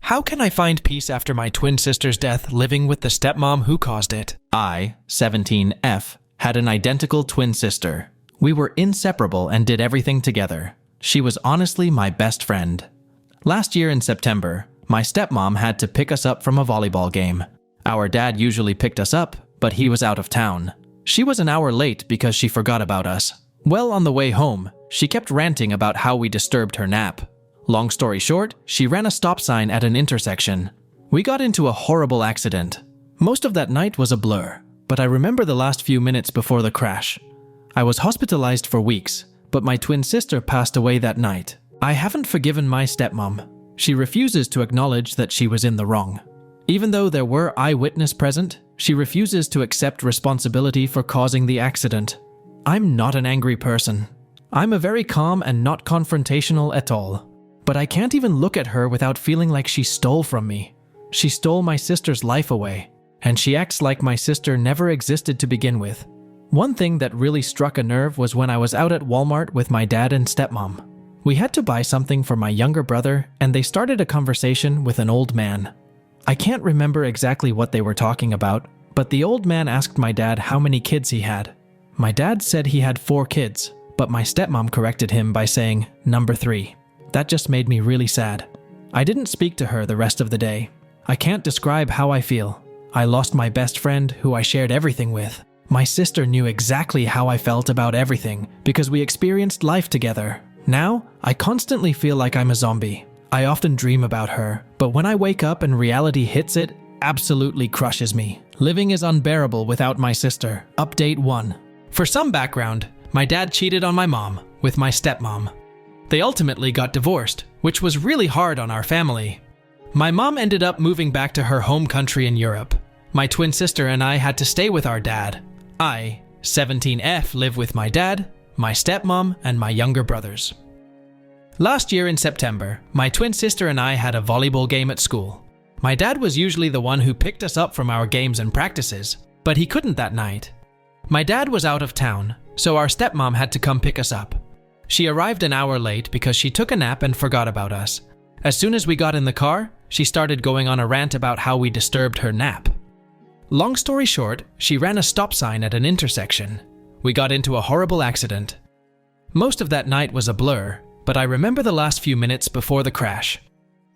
How can I find peace after my twin sister's death living with the stepmom who caused it? I, 17F, had an identical twin sister. We were inseparable and did everything together. She was honestly my best friend. Last year in September, my stepmom had to pick us up from a volleyball game. Our dad usually picked us up, but he was out of town. She was an hour late because she forgot about us. Well, on the way home, she kept ranting about how we disturbed her nap. Long story short, she ran a stop sign at an intersection. We got into a horrible accident. Most of that night was a blur, but I remember the last few minutes before the crash. I was hospitalized for weeks, but my twin sister passed away that night. I haven't forgiven my stepmom. She refuses to acknowledge that she was in the wrong. Even though there were eyewitnesses present, she refuses to accept responsibility for causing the accident. I'm not an angry person. I'm a very calm and not confrontational at all. But I can't even look at her without feeling like she stole from me. She stole my sister's life away, and she acts like my sister never existed to begin with. One thing that really struck a nerve was when I was out at Walmart with my dad and stepmom. We had to buy something for my younger brother, and they started a conversation with an old man. I can't remember exactly what they were talking about, but the old man asked my dad how many kids he had. My dad said he had 4 kids, but my stepmom corrected him by saying, "Number 3. That just made me really sad. I didn't speak to her the rest of the day. I can't describe how I feel. I lost my best friend who I shared everything with. My sister knew exactly how I felt about everything because we experienced life together. Now, I constantly feel like I'm a zombie. I often dream about her, but when I wake up and reality hits, it absolutely crushes me. Living is unbearable without my sister. Update 1. For some background, my dad cheated on my mom with my stepmom. They ultimately got divorced, which was really hard on our family. My mom ended up moving back to her home country in Europe. My twin sister and I had to stay with our dad. I, 17F, live with my dad, my stepmom, and my younger brothers. Last year in September, my twin sister and I had a volleyball game at school. My dad was usually the one who picked us up from our games and practices, but he couldn't that night. My dad was out of town, so our stepmom had to come pick us up. She arrived an hour late because she took a nap and forgot about us. As soon as we got in the car, she started going on a rant about how we disturbed her nap. Long story short, she ran a stop sign at an intersection. We got into a horrible accident. Most of that night was a blur, but I remember the last few minutes before the crash.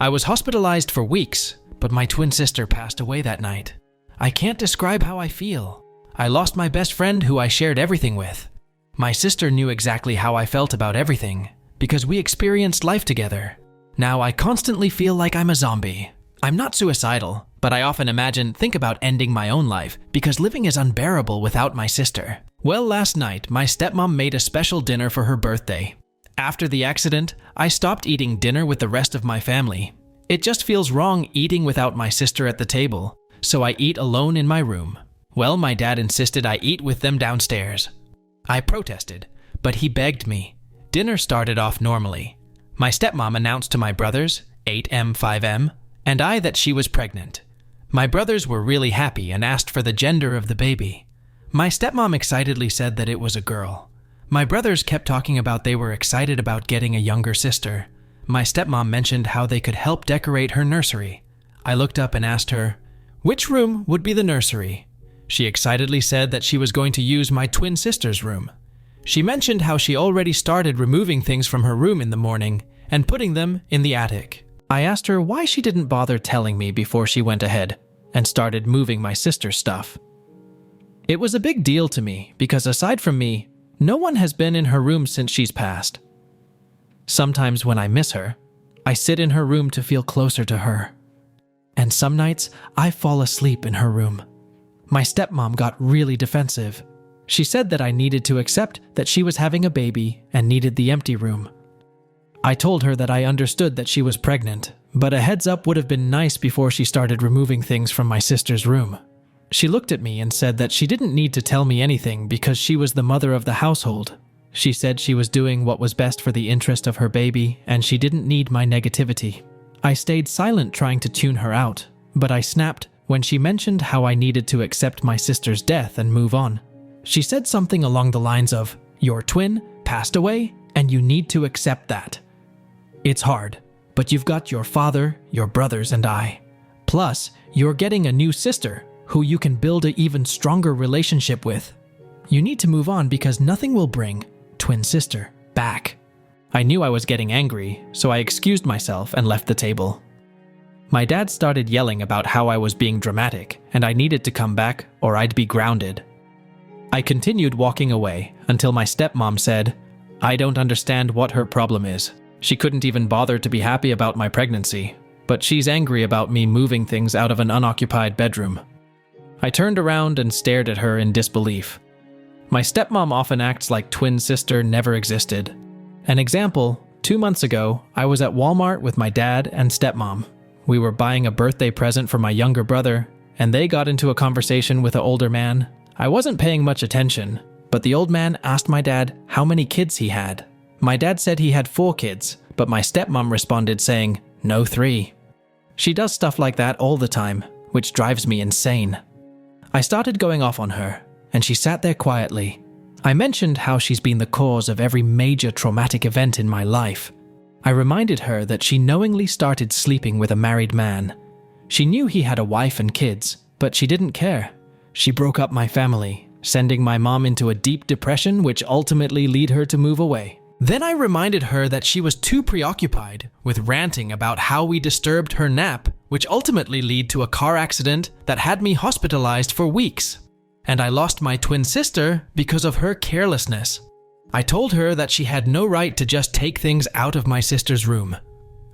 I was hospitalized for weeks, but my twin sister passed away that night. I can't describe how I feel. I lost my best friend who I shared everything with. My sister knew exactly how I felt about everything, because we experienced life together. Now I constantly feel like I'm a zombie. I'm not suicidal, but I often think about ending my own life, because living is unbearable without my sister. Well, last night, my stepmom made a special dinner for her birthday. After the accident, I stopped eating dinner with the rest of my family. It just feels wrong eating without my sister at the table, so I eat alone in my room. Well, my dad insisted I eat with them downstairs. I protested, but he begged me. Dinner started off normally. My stepmom announced to my brothers, 8M, 5M, and I that she was pregnant. My brothers were really happy and asked for the gender of the baby. My stepmom excitedly said that it was a girl. My brothers kept talking about they were excited about getting a younger sister. My stepmom mentioned how they could help decorate her nursery. I looked up and asked her, which room would be the nursery? She excitedly said that she was going to use my twin sister's room. She mentioned how she already started removing things from her room in the morning and putting them in the attic. I asked her why she didn't bother telling me before she went ahead and started moving my sister's stuff. It was a big deal to me because aside from me, no one has been in her room since she's passed. Sometimes when I miss her, I sit in her room to feel closer to her. And some nights, I fall asleep in her room. My stepmom got really defensive. She said that I needed to accept that she was having a baby and needed the empty room. I told her that I understood that she was pregnant, but a heads up would have been nice before she started removing things from my sister's room. She looked at me and said that she didn't need to tell me anything because she was the mother of the household. She said she was doing what was best for the interest of her baby and she didn't need my negativity. I stayed silent trying to tune her out, but I snapped when she mentioned how I needed to accept my sister's death and move on. She said something along the lines of, "Your twin passed away and you need to accept that." It's hard, But you've got your father, your brothers, and I. Plus, you're getting a new sister who you can build an even stronger relationship with. You need to move on because nothing will bring twin sister back." I knew I was getting angry, so I excused myself and left the table. My dad started yelling about how I was being dramatic and I needed to come back or I'd be grounded. I continued walking away until my stepmom said, "I don't understand what her problem is. She couldn't even bother to be happy about my pregnancy, but she's angry about me moving things out of an unoccupied bedroom." I turned around and stared at her in disbelief. My stepmom often acts like twin sister never existed. An example, 2 months ago, I was at Walmart with my dad and stepmom. We were buying a birthday present for my younger brother, and they got into a conversation with an older man. I wasn't paying much attention, but the old man asked my dad how many kids he had. My dad said he had 4 kids, but my stepmom responded saying, "No, 3. She does stuff like that all the time, which drives me insane. I started going off on her, and she sat there quietly. I mentioned how she's been the cause of every major traumatic event in my life. I reminded her that she knowingly started sleeping with a married man. She knew he had a wife and kids, but she didn't care. She broke up my family, sending my mom into a deep depression which ultimately led her to move away. Then I reminded her that she was too preoccupied with ranting about how we disturbed her nap, which ultimately led to a car accident that had me hospitalized for weeks. And I lost my twin sister because of her carelessness. I told her that she had no right to just take things out of my sister's room.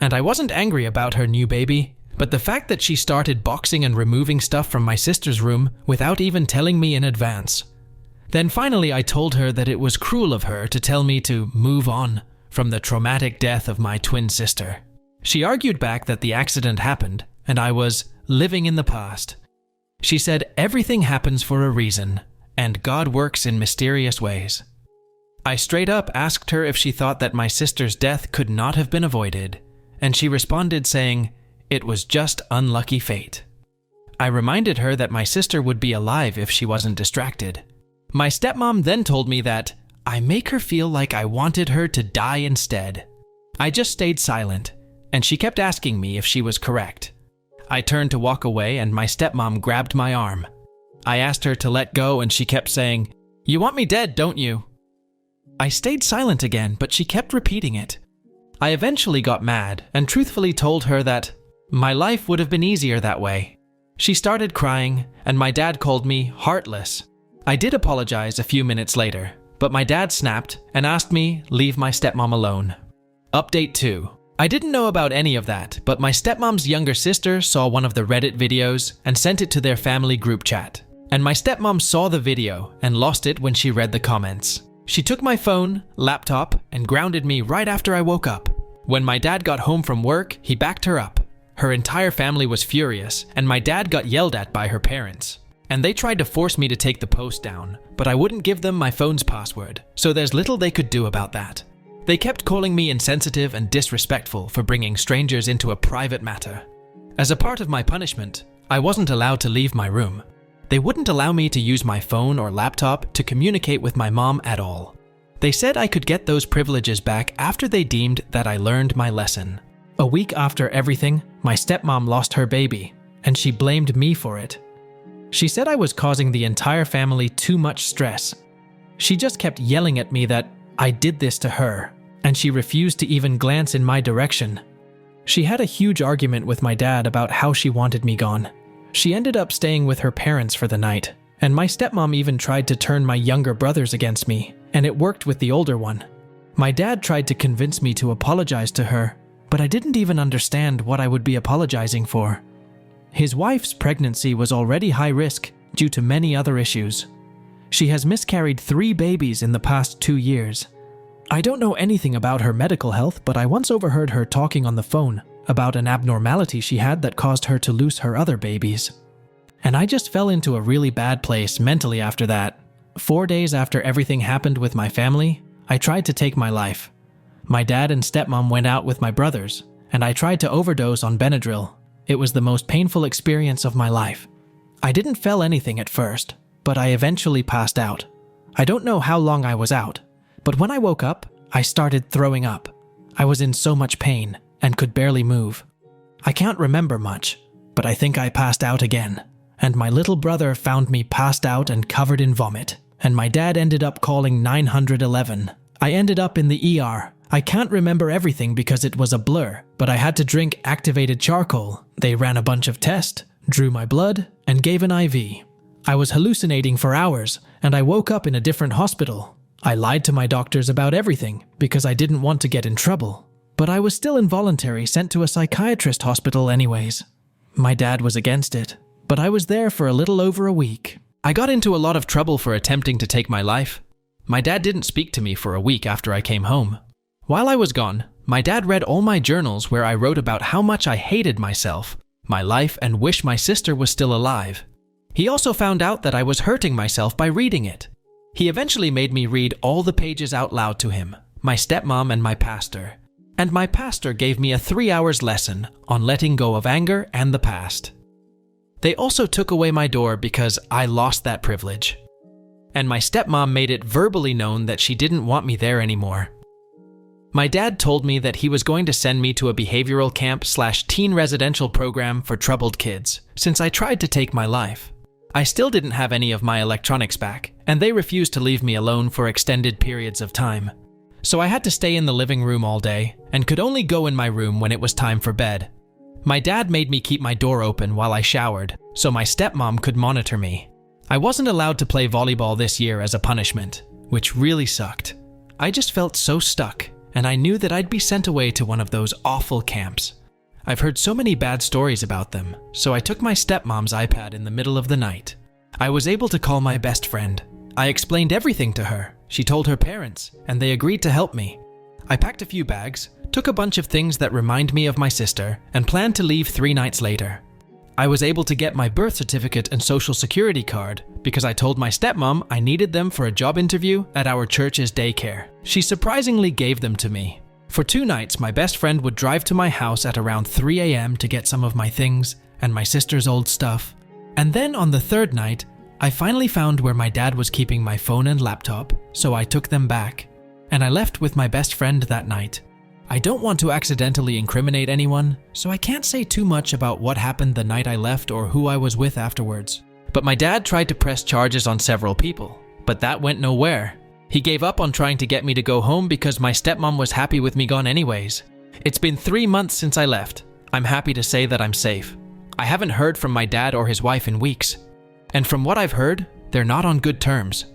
And I wasn't angry about her new baby, but the fact that she started boxing and removing stuff from my sister's room without even telling me in advance. Then finally I told her that it was cruel of her to tell me to move on from the traumatic death of my twin sister. She argued back that the accident happened and I was living in the past. She said everything happens for a reason and God works in mysterious ways. I straight up asked her if she thought that my sister's death could not have been avoided, and she responded saying, "It was just unlucky fate." I reminded her that my sister would be alive if she wasn't distracted. My stepmom then told me that I make her feel like I wanted her to die instead. I just stayed silent, and she kept asking me if she was correct. I turned to walk away and my stepmom grabbed my arm. I asked her to let go and she kept saying, "You want me dead, don't you?" I stayed silent again, but she kept repeating it. I eventually got mad and truthfully told her that my life would have been easier that way. She started crying and my dad called me heartless. I did apologize a few minutes later, but my dad snapped and asked me leave my stepmom alone. Update 2. I didn't know about any of that, but my stepmom's younger sister saw one of the Reddit videos and sent it to their family group chat. And my stepmom saw the video and lost it when she read the comments. She took my phone, laptop, and grounded me right after I woke up. When my dad got home from work, he backed her up. Her entire family was furious, and my dad got yelled at by her parents. And they tried to force me to take the post down, but I wouldn't give them my phone's password, so there's little they could do about that. They kept calling me insensitive and disrespectful for bringing strangers into a private matter. As a part of my punishment, I wasn't allowed to leave my room. They wouldn't allow me to use my phone or laptop to communicate with my mom at all. They said I could get those privileges back after they deemed that I learned my lesson. A week after everything, my stepmom lost her baby, and she blamed me for it. She said I was causing the entire family too much stress. She just kept yelling at me that I did this to her, and she refused to even glance in my direction. She had a huge argument with my dad about how she wanted me gone. She ended up staying with her parents for the night, and my stepmom even tried to turn my younger brothers against me, and it worked with the older one. My dad tried to convince me to apologize to her, but I didn't even understand what I would be apologizing for. His wife's pregnancy was already high risk due to many other issues. She has miscarried 3 babies in the past 2 years. I don't know anything about her medical health, but I once overheard her talking on the phone about an abnormality she had that caused her to lose her other babies. And I just fell into a really bad place mentally after that. 4 days after everything happened with my family, I tried to take my life. My dad and stepmom went out with my brothers, and I tried to overdose on Benadryl. It was the most painful experience of my life. I didn't feel anything at first, but I eventually passed out. I don't know how long I was out, but when I woke up, I started throwing up. I was in so much pain, and could barely move. I can't remember much, but I think I passed out again. And my little brother found me passed out and covered in vomit. And my dad ended up calling 911. I ended up in the ER. I can't remember everything because it was a blur, but I had to drink activated charcoal. They ran a bunch of tests, drew my blood, and gave an IV. I was hallucinating for hours, and I woke up in a different hospital. I lied to my doctors about everything because I didn't want to get in trouble. But I was still involuntary sent to a psychiatrist hospital anyways. My dad was against it, but I was there for a little over a week. I got into a lot of trouble for attempting to take my life. My dad didn't speak to me for a week after I came home. While I was gone, my dad read all my journals where I wrote about how much I hated myself, my life, and wished my sister was still alive. He also found out that I was hurting myself by reading it. He eventually made me read all the pages out loud to him, my stepmom, and my pastor. And my pastor gave me a 3-hour lesson on letting go of anger and the past. They also took away my door because I lost that privilege. And my stepmom made it verbally known that she didn't want me there anymore. My dad told me that he was going to send me to a behavioral camp/teen residential program for troubled kids, since I tried to take my life. I still didn't have any of my electronics back, and they refused to leave me alone for extended periods of time. So I had to stay in the living room all day, and could only go in my room when it was time for bed. My dad made me keep my door open while I showered, so my stepmom could monitor me. I wasn't allowed to play volleyball this year as a punishment, which really sucked. I just felt so stuck, and I knew that I'd be sent away to one of those awful camps. I've heard so many bad stories about them, so I took my stepmom's iPad in the middle of the night. I was able to call my best friend. I explained everything to her. She told her parents, and they agreed to help me. I packed a few bags, took a bunch of things that remind me of my sister, and planned to leave 3 nights later. I was able to get my birth certificate and social security card because I told my stepmom I needed them for a job interview at our church's daycare. She surprisingly gave them to me. For 2 nights, my best friend would drive to my house at around 3 a.m. to get some of my things and my sister's old stuff. And then on the 3rd night, I finally found where my dad was keeping my phone and laptop, so I took them back. And I left with my best friend that night. I don't want to accidentally incriminate anyone, so I can't say too much about what happened the night I left or who I was with afterwards. But my dad tried to press charges on several people, but that went nowhere. He gave up on trying to get me to go home because my stepmom was happy with me gone anyways. It's been 3 months since I left. I'm happy to say that I'm safe. I haven't heard from my dad or his wife in weeks. And from what I've heard, they're not on good terms.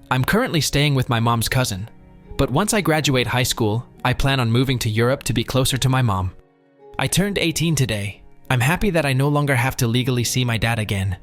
I'm currently staying with my mom's cousin. But once I graduate high school, I plan on moving to Europe to be closer to my mom. I turned 18 today. I'm happy that I no longer have to legally see my dad again.